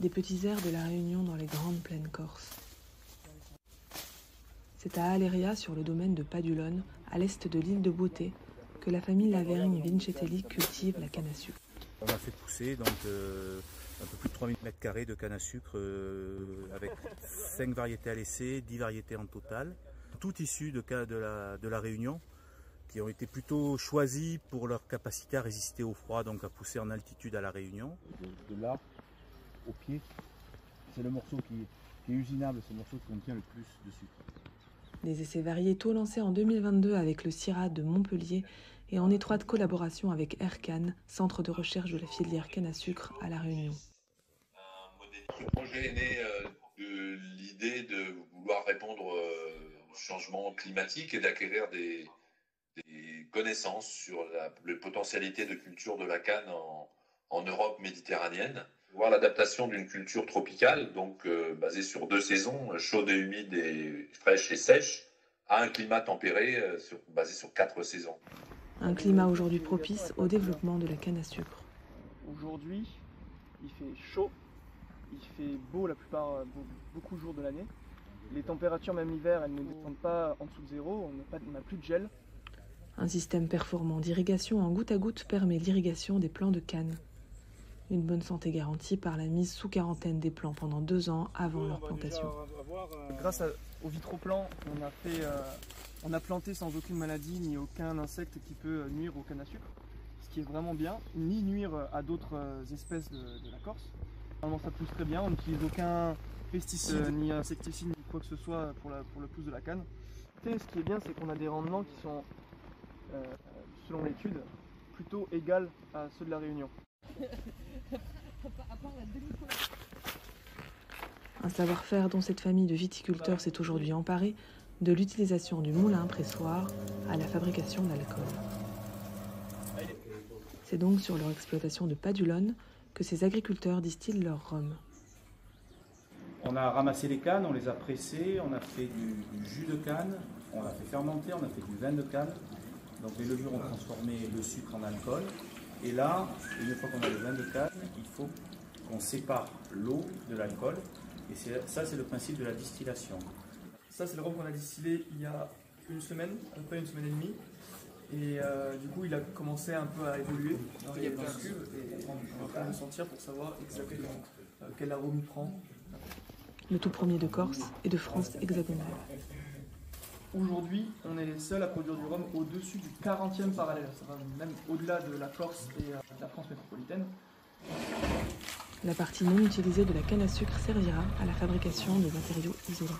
des petits airs de la Réunion dans les grandes plaines corses. C'est à Aléria, sur le domaine de Padulone, à l'est de l'île de Beauté, que la famille Lavergne Vincetelli cultive la canne à sucre. On a fait pousser donc, un peu plus de 3000 m² de canne à sucre avec 5 variétés à l'essai, 10 variétés en total, toutes issues de la Réunion, qui ont été plutôt choisies pour leur capacité à résister au froid, donc à pousser en altitude à la Réunion. De là au pied, c'est le morceau qui est usinable, c'est le morceau qui contient le plus de sucre. Des essais variétaux lancés en 2022 avec le CIRAD de Montpellier et en étroite collaboration avec Aircan, centre de recherche de la filière canne à sucre à La Réunion. Ce projet est né de l'idée de vouloir répondre au changement climatique et d'acquérir des connaissances sur les potentialités de culture de la canne en Europe méditerranéenne. Voir l'adaptation d'une culture tropicale, donc basée sur 2 saisons, chaude et humide et fraîche et sèche, à un climat tempéré basé sur 4 saisons. Un climat aujourd'hui propice au développement de la canne à sucre. Aujourd'hui, il fait chaud, il fait beau la plupart, beaucoup de jours de l'année. Les températures, même l'hiver, elles ne descendent pas en dessous de zéro, on n'a plus de gel. Un système performant d'irrigation en goutte à goutte permet l'irrigation des plants de canne. Une bonne santé garantie par la mise sous quarantaine des plants pendant 2 ans avant leur plantation. Grâce au vitroplan, on a planté sans aucune maladie ni aucun insecte qui peut nuire aux cannes à sucre, ce qui est vraiment bien, ni nuire à d'autres espèces de la Corse. Normalement ça pousse très bien, on n'utilise aucun pesticide ni insecticide ni quoi que ce soit pour le pousse de la canne. Et ce qui est bien, c'est qu'on a des rendements qui sont, selon l'étude, plutôt égaux à ceux de la Réunion. Un savoir-faire dont cette famille de viticulteurs s'est aujourd'hui emparée, de l'utilisation du moulin pressoir à la fabrication d'alcool. C'est donc sur leur exploitation de Padulone que ces agriculteurs distillent leur rhum. On a ramassé les cannes, on les a pressées, on a fait du jus de canne, on l'a fait fermenter, on a fait du vin de canne. Donc les levures ont transformé le sucre en alcool. Et là, une fois qu'on a le vin de canne, il faut qu'on sépare l'eau de l'alcool. Et ça, c'est le principe de la distillation. Ça, c'est le rhum qu'on a distillé il y a une semaine, à peu près une semaine et demie. Et du coup, il a commencé un peu à évoluer. Alors, il y a plein de cubes et on est en train de le sentir pour savoir exactement quel arôme il prend. Le tout premier de Corse et de France hexagonale. Aujourd'hui, on est les seuls à produire du rhum au-dessus du 40e parallèle, ça va même au-delà de la Corse et de la France métropolitaine. La partie non utilisée de la canne à sucre servira à la fabrication de matériaux isolants.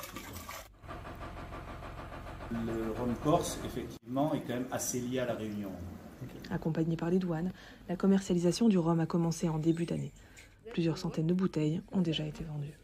Le rhum corse, effectivement, est quand même assez lié à la Réunion. Accompagnée par les douanes, la commercialisation du rhum a commencé en début d'année. Plusieurs centaines de bouteilles ont déjà été vendues.